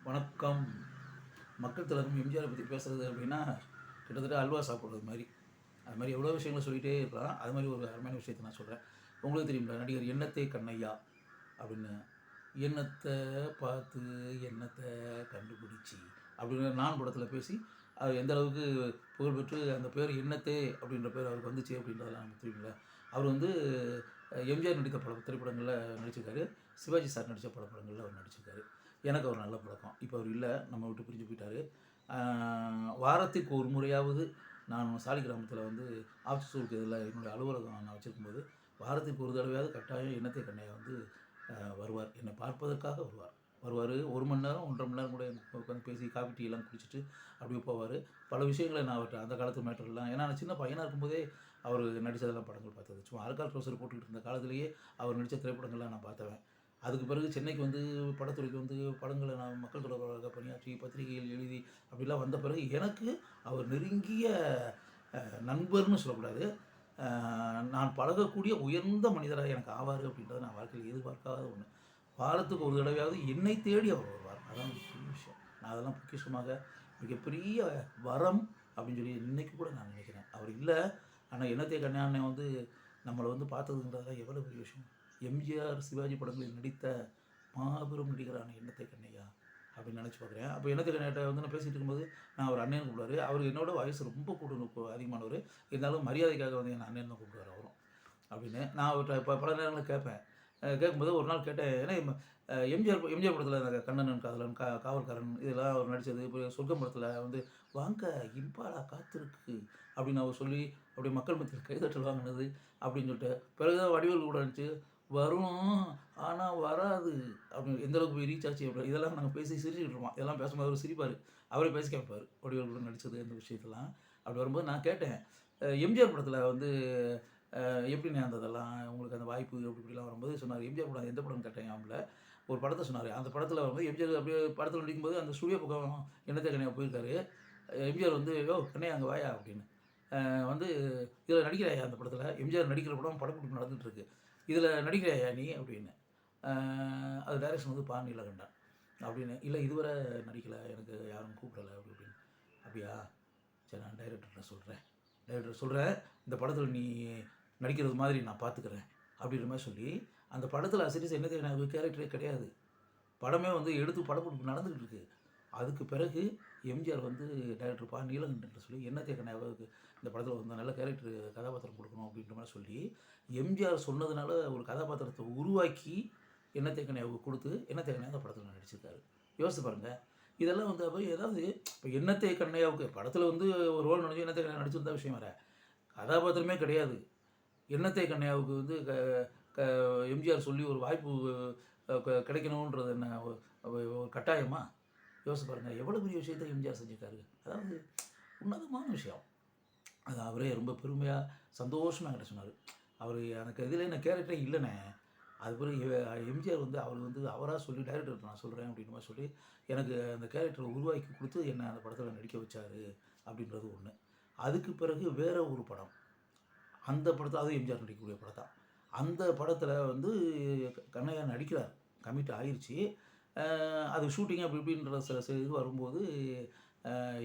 வணக்கம். மக்கள் திலகம் எம்ஜிஆரை பற்றி பேசுகிறது அப்படின்னா கிட்டத்தட்ட அல்வா சாப்பிட்றது மாதிரி. அது மாதிரி எவ்வளோ விஷயங்களை சொல்லிகிட்டே இருக்கலாம். அது மாதிரி ஒரு அருமையான விஷயத்தை நான் சொல்கிறேன். உங்களுக்கு தெரியுங்களா, நடிகர் எண்ணத்தை கண்ணையா அப்படின்னு, எண்ணத்தை பார்த்து எண்ணத்தை கண்டுபிடிச்சி அப்படின்னு நான் படத்தில் பேசி அது எந்த அளவுக்கு புகழ்பெற்று அந்த பேர் எண்ணத்தே அப்படின்ற பேர் அவருக்கு வந்துச்சு அப்படின்றதெல்லாம் நமக்கு தெரியுங்களா. அவர் வந்து எம்ஜிஆர் நடித்த திரைப்படங்களில் நடிச்சிருக்காரு. சிவாஜி சார் நடித்த படங்களில் அவர் நடிச்சிருக்காரு. எனக்கு அவர் நல்ல பழக்கம். இப்போ அவர் இல்லை, நம்ம விட்டு பிரிஞ்சு போயிட்டார். வாரத்துக்கு ஒரு முறையாவது நான் சாலிகிராமத்தில் வந்து ஆஃபீஸ் ஒர்க் இதில் என்னுடைய அலுவலகம் நான் வச்சுருக்கும்போது வாரத்துக்கு ஒரு தடவையாவது கட்டாயம் எண்ணத்தை கண்ணையா வந்து வருவார். என்னை பார்ப்பதற்காக வருவார். 1 மணி நேரம் 1.5 மணி நேரம் கூட உட்காந்து பேசி காஃபி டீ எல்லாம் குடிச்சிட்டு அப்படியே போவார். பல விஷயங்களை நான் அவர்கிட்ட அந்த காலத்து மேட்டர்லாம், ஏன்னா நான் சின்ன பையனாக இருக்கும்போதே அவர் நடித்ததெல்லாம் படங்கள் பார்த்தது. சும்மா அரைக்கால் ட்ரௌசர் போட்டுக்கிட்டு இருந்த காலத்திலேயே அவர் நடித்த திரைப்படங்கள்லாம் நான் பார்த்தவன். அதுக்கு பிறகு சென்னைக்கு வந்து படத்துறைக்கு வந்து படங்களை நான் மக்கள் தொடர்பாக பணியாற்றி பத்திரிகைகள் எழுதி அப்படிலாம் வந்த பிறகு எனக்கு அவர் நெருங்கிய நண்பர்னு சொல்லக்கூடாது, நான் பழகக்கூடிய உயர்ந்த மனிதராக எனக்கு ஆவார் அப்படின்றத நான் வாழ்க்கையில் எதிர்பார்க்காத ஒன்று. வாரத்துக்கு ஒரு தடவையாவது என்னை தேடி அவர் வருவார். அதான் பெரிய விஷயம். நான் அதெல்லாம் பொக்கிஷமாக மிகப்பெரிய வரம் அப்படின்னு சொல்லி இன்றைக்கி கூட நான் நினைக்கிறேன். அவர் இல்லை, ஆனால் எண்ணத்தை கண்ணாண்ணே வந்து நம்மளை வந்து பார்த்ததுன்றதெல்லாம் எவ்வளோ பெரிய விஷயம். எம்ஜிஆர் சிவாஜி படங்களில் நடித்த மாபெரும் நடிகரான எண்ணத்தை கண்ணையா அப்படின்னு நினச்சி பார்க்குறேன். அப்போ எண்ணத்தை கண்ணையிட்ட வந்து நான் பேசிகிட்டு இருக்கும்போது நான் அவர் அண்ணன் கூப்பிடுவார். அவர் என்னோட வயசு ரொம்ப அதிகமானவர். இருந்தாலும் மரியாதைக்காக வந்து என் அண்ணன் தான் கூப்பிடுவார் அவரும் அப்படின்னு. நான் அவர்கிட்ட இப்போ பல நேரங்களில் கேட்பேன். கேட்கும்போது ஒரு நாள் கேட்டேன், ஏன்னா எம்ஜிஆர் படத்தில் அந்த கண்ணனன் காதலன் காவல்காரன் இதெல்லாம் அவர் நடித்தது. இப்போ சொர்க்கம் படத்தில் வந்து வாங்க இம்பாலா காத்திருக்கு அப்படின்னு அவர் சொல்லி அப்படியே மக்கள் மத்தியில் கைதட்டல் வாங்கினது அப்படின்னு சொல்லிட்டு பிறகுதான் வடிவேல் கூட இருந்துச்சு வரும் ஆனால் வராது அப்படின்னு எந்த அளவுக்கு போய் ரீச் ஆச்சு அப்படி இதெல்லாம் நாங்கள் பேசி சிரிச்சுக்கிட்டு இருப்போம். இதெல்லாம் பேசும்போது அவர் சிரிப்பார். அவரே பேசி கேட்பார் வடிவேல் கூட நடித்தது அந்த விஷயத்தெல்லாம். அப்படி வரும்போது நான் கேட்டேன், எம்ஜிஆர் படத்தில் வந்து எப்படிண்ணே இருந்ததெல்லாம் உங்களுக்கு அந்த வாய்ப்பு இப்படிலாம் வரும்போது சொன்னார். எம்ஜிஆர் படம் எந்த படம்னு கேட்டேன். அவங்கள ஒரு படத்தை சொன்னார். அந்த படத்தில் வரும்போது எம்ஜிஆர் அப்படியே படத்தில் நடிக்கும்போது அந்த ஸ்டுடியோ பக்கம் எண்ணத்தை கண்ணையா போயிருக்காரு. எம்ஜிஆர் வந்து கண்ணையா அங்கே வாயா அப்படின்னு வந்து இதில் நடிக்கிறாயா அந்த படத்தில், எம்ஜிஆர் நடிக்கிற படப்பிடிப்பு நடந்துகிட்டு இருக்கு, இதில் நடிக்கிறாயா நீ அப்படின்னு. அது டைரக்ஷன் வந்து பா. நீலகண்டன் அப்படின்னு. இல்லை இதுவரை நடிக்கலை, எனக்கு யாரும் கூப்பிடலை அப்படி அப்படின்னு. அப்படியா, சரி நான் டைரக்டர்கிட்ட சொல்கிறேன் இந்த படத்தில் நீ நடிக்கிறது மாதிரி நான் பார்த்துக்கிறேன் அப்படின்ற மாதிரி சொல்லி அந்த படத்தில் சீரியஸ் என்னது எனக்கு கேரக்டரே கிடையாது. படமே வந்து எடுத்து படப்பிடிப்பு நடந்துக்கிட்டு இருக்குது. அதுக்கு பிறகு எம்ஜிஆர் வந்து டைரக்டர் பா. நீலகண்டன் சொல்லி எண்ணத்தை கண்ணையாவுக்கு இந்த படத்தில் வந்து நல்ல கேரக்டர் கதாபாத்திரம் கொடுக்கணும் அப்படின்ற மாதிரி சொல்லி எம்ஜிஆர் சொன்னதுனால ஒரு கதாபாத்திரத்தை உருவாக்கி எண்ணத்தை கண்ணையாவுக்கு கொடுத்து எண்ணத்தை கண்ணையா அந்த படத்தில் நடிச்சிருக்காரு. யோசித்து பாருங்கள். இதெல்லாம் வந்து அப்போ ஏதாவது இப்போ எண்ணத்தை கண்ணையாவுக்கு படத்தில் வந்து ஒரு ரோல் நடிச்சு எண்ணத்தை கண்ணையா நடிச்சிருந்தா விஷயம் வேறு, கதாபாத்திரமே கிடையாது. எண்ணத்தை கண்ணையாவுக்கு வந்து எம்ஜிஆர் சொல்லி ஒரு வாய்ப்பு கிடைக்கணுன்றது என்ன ஒரு கட்டாயமா? யோசிச்சு பாருங்கள். எவ்வளோ பெரிய விஷயத்தை எம்ஜிஆர் செஞ்சுருக்காரு. அதாவது உன்னதமான விஷயம். அது அவரே ரொம்ப பெருமையாக சந்தோஷமாக என்கிட்ட சொன்னார். அவர் எனக்கு இதில் என்ன கேரக்டரே இல்லைண்ணே, அது பிறகு எம்ஜிஆர் வந்து அவர் வந்து அவராக சொல்லி டைரக்டர் நான் சொல்கிறேன் அப்படின்ற மாதிரி சொல்லி எனக்கு அந்த கேரக்டரை உருவாக்கி கொடுத்து என்னை அந்த படத்தில் நடிக்க வச்சார் அப்படின்றது ஒன்று. அதுக்கு பிறகு வேறு ஒரு படம், அந்த படத்தில் அதுவும் எம்ஜிஆர் நடிக்கக்கூடிய படம் தான். அந்த படத்தில் வந்து கண்ணையா நடிக்கிறார், கமிட் ஆயிடுச்சு. அது ஷூட்டிங் அப்படி இப்படின்ற சில இது வரும்போது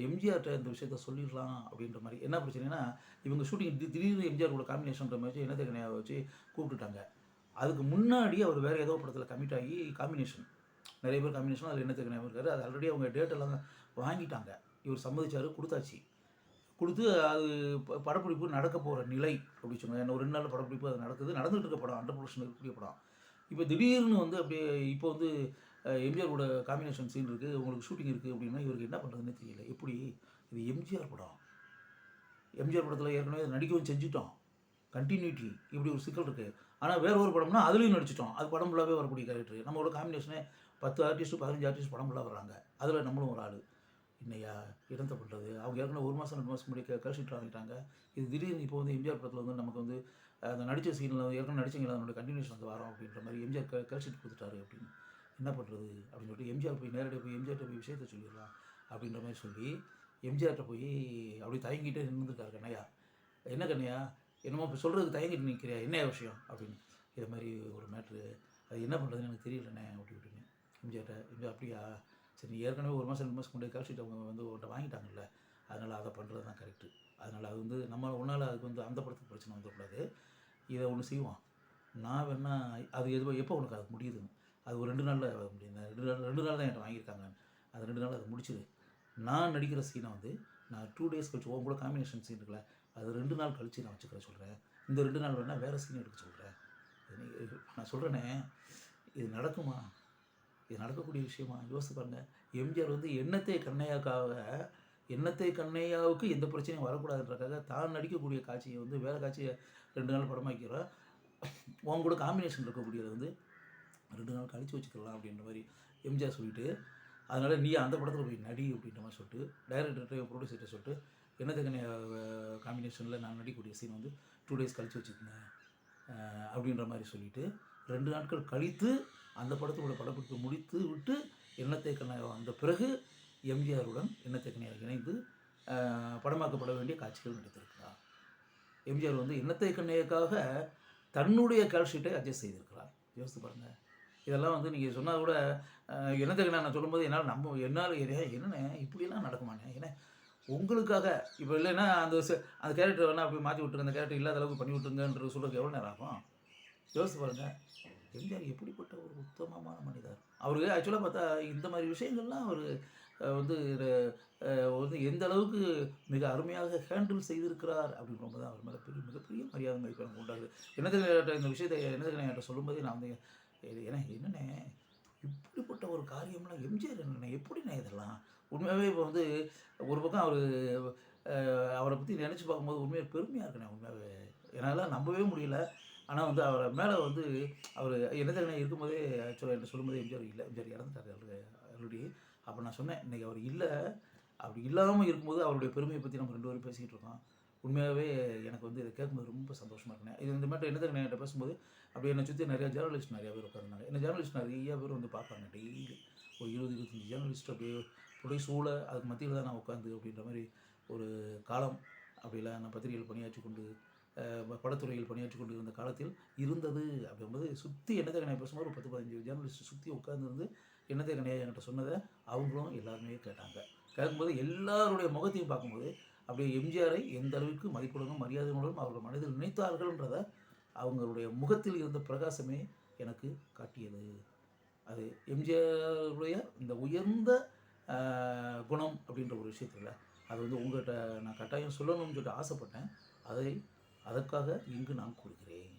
எம்ஜிஆர்கிட்ட இந்த விஷயத்த சொல்லிடலாம் அப்படின்ற மாதிரி. என்ன பிரச்சனைனா இவங்க ஷூட்டிங் திடீர்னு எம்ஜிஆர் கூட காம்பினேஷன்ற மாதிரி எண்ணத்தை கண்ணையாவை வச்சு கூப்பிட்டுட்டாங்க. அதுக்கு முன்னாடி அவர் வேறு ஏதோ படத்தில் கமிட் ஆகி காம்பினேஷன், நிறைய பேர் காம்பினேஷன் அதில் எண்ணத்தை கண்ணையா இருக்காரு. அது ஆல்ரெடி அவங்க டேட்டெல்லாம் வாங்கிட்டாங்க. இவர் சம்மதிச்சார், கொடுத்தாச்சு. கொடுத்து அது படப்பிடிப்பு நடக்க போகிற நிலை அப்படி சொன்னாங்க. இன்னும் 2 நாள் படப்பிடிப்பு அது நடந்துகிட்டு இருக்க படம், அண்டர் ப்ரொடக்ஷன் இருக்கக்கூடிய படம். இப்போ திடீர்னு வந்து அப்படியே இப்போ வந்து எம்ஜிஆர் கூட காம்பினேஷன் சீன் இருக்குது, உங்களுக்கு ஷூட்டிங் இருக்குது அப்படின்னா இவருக்கு என்ன பண்ணுறதுன்னு தெரியல. எப்படி இது எம்ஜிஆர் படம், எம்ஜிஆர் படத்தில் ஏற்கனவே நடிக்கவும் செஞ்சுட்டோம், கண்டினியூட்டி இப்படி ஒரு சிக்கல் இருக்குது. ஆனால் வேறு ஒரு படம்னா அதுலேயும் நடிச்சிட்டோம், அது படம் ஃபுல்லாகவே வரக்கூடிய கேரக்டர். நம்மளோட காம்பினேஷனே 10 ஆர்டிஸ்ட்டு 15 ஆர்டிஸ்ட் படம் ஃபுல்லாக வர்றாங்க, அதில் நம்மளும் ஒரு ஆள். இன்னையா இடத்த பண்ணுறது. அவங்க ஏற்கனவே 1 மாதம் 2 மாதம் முன்னாடி கழிச்சிட்டு வாங்கிட்டாங்க. இது திடீர்னு இப்போ வந்து எம்ஜிஆர் படத்தில் வந்து நமக்கு வந்து அந்த நடித்த சீனில் ஏற்கனவே நடிச்சிங்களா அதனுடைய கண்டினியூஷன் வந்து வரோம் அப்படின்ற மாதிரி எம்ஜிஆர் கழிச்சிட்டு கொடுத்துட்டாரு அப்படின்னு. என்ன பண்ணுறது அப்படின்னு சொல்லிட்டு எம்ஜிஆர் போய் நேரடியாக போய் எம்ஜிஆர்கிட்ட போய் விஷயத்த சொல்லிடலாம் அப்படின்ற மாதிரி சொல்லி எம்ஜிஆர்கிட்ட போய் அப்படி தயங்கிட்டே நின்றுருக்காரு. கண்ணையா என்ன கண்ணையா என்னமோ இப்போ சொல்கிறதுக்கு தயங்கிட்டு நிற்கிறியா, என்ன விஷயம் அப்படின்னு. இது மாதிரி ஒரு மேட்ரு, அது என்ன பண்ணுறதுன்னு எனக்கு தெரியலண்ணே அப்படி இப்படின்னு எம்ஜிஆர்கிட்ட. எம்ஜிஆர் அப்படியா, சரி நீ ஏற்கனவே 1 மாதம் 2 மாதம் கொண்டு கால் ஷீட் அவங்க வந்து உன்கிட்ட வாங்கிட்டாங்கல்ல, அதனால் அதை பண்ணுறது தான் கரெக்டு. அதனால் அது வந்து நம்ம ஒன்றால் அதுக்கு வந்து அந்த படத்துக்கு பிரச்சனை வந்துடக்கூடாது. இதை ஒன்று செய்வோம். நான் வேணா அது எப்போ உனக்கு அது முடியுதுன்னு, அது ஒரு 2 நாளில் முடியும். 2 நாள் தான் என்கிட்ட வாங்கியிருக்காங்க. அது 2 நாள் அதை முடிச்சிடு. நான் நடிக்கிற சீனை வந்து நான் 2 டேஸ் கழிச்சு உன் கூட காம்பினேஷன் சீன் இருக்குல்ல, அது 2 நாள் கழித்து நான் வச்சுக்கிற சொல்கிறேன். இந்த 2 நாள் வேணால் வேறு சீன் எடுக்க சொல்கிறேன். நான் சொல்கிறேனே, இது நடக்குமா? இது நடக்கக்கூடிய விஷயமா? யோசித்து பாருங்கள். எம்ஜிஆர் வந்து எண்ணத்தை கண்ணையாவுக்கு எந்த பிரச்சனையும் வரக்கூடாதுன்றக்காக தான் நடிக்கக்கூடிய காட்சியை வந்து வேறு காட்சியை 2 நாள் படமாக்கிறோம். உன் கூட காம்பினேஷன் இருக்கக்கூடியதை வந்து 2 நாள் கழித்து வச்சுக்கலாம் அப்படின்ற மாதிரி எம்ஜிஆர் சொல்லிவிட்டு, அதனால் நீ அந்த படத்தில் போய் நடி அப்படின்ற மாதிரி சொல்லிட்டு டைரக்டர்கிட்ட ப்ரொடியூசர்கிட்ட சொல்லிட்டு எண்ணத்தை கண்ணையா காம்பினேஷனில் நான் நடிக்கக்கூடிய சீன் வந்து 2 டேஸ் கழித்து வச்சுக்கோங்க அப்படின்ற மாதிரி சொல்லிவிட்டு 2 நாட்கள் கழித்து அந்த படத்தோட படப்பிடிப்பு முடித்து விட்டு எண்ணத்தை கண்ணையா வந்த பிறகு எம்ஜிஆருடன் எண்ணத்தை கண்ணையா இணைந்து படமாக்கப்பட வேண்டிய காட்சிகள் நடித்திருக்கிறார். எம்ஜிஆர் வந்து எண்ணத்தை கண்ணையாக்காக தன்னுடைய கால் ஷீட்டை அட்ஜஸ்ட் செய்திருக்கிறார். யோசித்து பாருங்கள். இதெல்லாம் வந்து நீங்கள் சொன்னால் கூட எண்ணத்தை கண்ணையா நான் சொல்லும்போது என்னால் என்னென்ன இப்படிலாம் நடக்குமாண்ணே, ஏன்னா உங்களுக்காக இப்போ இல்லைன்னா அந்த கேரக்டர் வேணால் அப்படி மாற்றி விட்டுருங்க, அந்த கேரக்டர் இல்லாத அளவுக்கு பண்ணி விட்டுருங்கன்றது சொல்கிறதுக்கு எவ்வளோ நேரம் ஆகும்? யோசித்து பாருங்கள். எம்ஜிஆர் எப்படிப்பட்ட ஒரு உத்தமமான மனிதர். அவருக்கு ஆக்சுவலாக பார்த்தா இந்த மாதிரி விஷயங்கள்லாம் அவர் வந்து எந்த அளவுக்கு மிக அருமையாக ஹேண்டில் செய்திருக்கிறார் அப்படின்ற தான் அவர் மேலே மிகப்பெரிய மரியாதை மதிப்பு எனக்கு உண்டாகுது. இந்த விஷயத்தை என்கிட்ட சொல்லும்போதே நான் வந்து ஏன்னா என்னண்ணே இப்படிப்பட்ட ஒரு காரியம்லாம் எம்ஜிஆர் என்னண்ணே எப்படிண்ணே இதெல்லாம் உண்மையாகவே இப்போ வந்து ஒரு பக்கம் அவரை பற்றி நினச்சி பார்க்கும்போது உண்மையாக பெருமையாக இருக்குண்ணே. உண்மையாகவே என்னால் நம்பவே முடியல. ஆனால் வந்து அவரை மேலே வந்து அவர் எண்ணத்தை இருக்கும்போதே ஆக்சுவலாக என்கிட்ட சொல்லும்போது எம்ஜிஆர் இறந்துட்டார் ஆல்ரெடி. அப்போ நான் சொன்னேன், இன்றைக்கி அவர் இல்லை, அப்படி இல்லாமல் இருக்கும்போது அவருடைய பெருமையை பற்றி நம்ம 2 பேரும் பேசிக்கிட்டு இருக்கோம். உண்மையாகவே எனக்கு வந்து இதை கேட்கும்போது ரொம்ப சந்தோஷமாக இருக்குண்ணே. இந்த மாதிரி எண்ணத்தை என்கிட்ட பேசும்போது அப்படி என்னை சுற்றி நிறையா ஜேர்னலிஸ்ட் நிறையா பேர் உட்காந்துருந்தாங்க. என்ன ஜேர்னலிஸ்ட் நிறையா பேர் வந்து பார்ப்பாங்க டெய்லி. ஒரு 20-25 ஜேர்னலிஸ்ட் அப்படியே சூழ அதுக்கு மத்தியில் தான் நான் உட்காந்து அப்படின்ற மாதிரி ஒரு காலம். அப்படிலாம் நான் பத்திரிகைகள் பணியாற்றி கொண்டு படத்துறையில் பணியாற்றி கொண்டு இருந்த காலத்தில் இருந்தது. அப்படிங்கும்போது சுற்றி எண்ணத்தை கண்ணையா பேசும்போது ஒரு 10-15 ஜேர்னலிஸ்ட் சுற்றி உட்காந்துருந்து எண்ணத்தை கண்ணையா என்கிட்ட சொன்னதை அவங்களும் எல்லாருமே கேட்டாங்க. கேட்கும்போது எல்லாருடைய முகத்தையும் பார்க்கும்போது அப்படியே எம்ஜிஆரை எந்த அளவுக்கு மதிப்புடனும் மரியாதையுடனும் அவர்கள் மனதில் நினைத்தார்கள்ன்றதை அவங்களுடைய முகத்தில் இருந்த பிரகாசமே எனக்கு காட்டியது. அது எம்ஜிஆருடைய இந்த உயர்ந்த குணம் அப்படின்ற ஒரு விஷயத்தில் அது வந்து உங்கள்கிட்ட நான் கட்டாயம் சொல்லணும்னு சொல்லிட்டு ஆசைப்பட்டேன். அதற்காக இங்கு நான் கூறுகிறேன்.